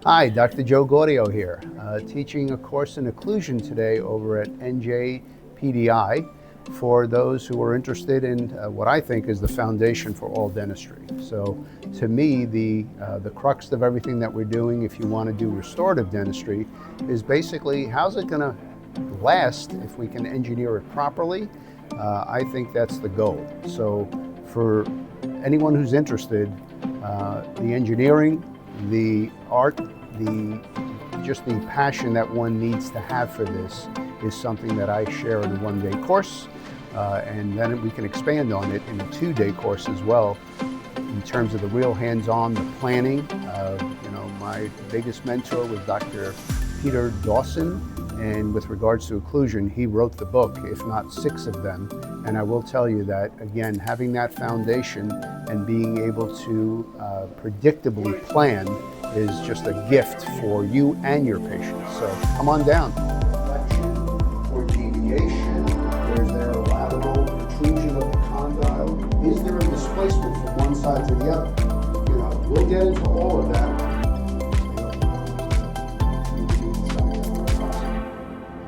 Hi, Dr. Joe Gaudio here, teaching a course in occlusion today over at NJ PDI for those who are interested in what I think is the foundation for all dentistry. So to me, the crux of everything that we're doing, if you want to do restorative dentistry, is basically how's it going to last if we can engineer it properly. I think that's the goal. So for anyone who's interested, the engineering, the art, just the passion that one needs to have for this is something that I share in a one-day course, and then we can expand on it in a two-day course as well in terms of the real hands-on, the planning. My biggest mentor was Dr. Peter Dawson, and with regards to occlusion, he wrote the book, if not 6 of them. And I will tell you that, again, having that foundation and being able to predictably plan is just a gift for you and your patients. So come on down. Flexion or deviation, is there a lateral protrusion of the condyle? Is there a displacement from one side to the other? We'll get into all of that.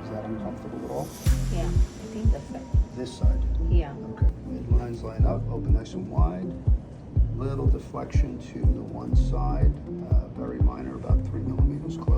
Is that uncomfortable at all? Yeah, I think that's it. This side? Yeah. Okay, midlines line up, open nice and wide. Little deflection to the one side, very minor, about 3 millimeters close.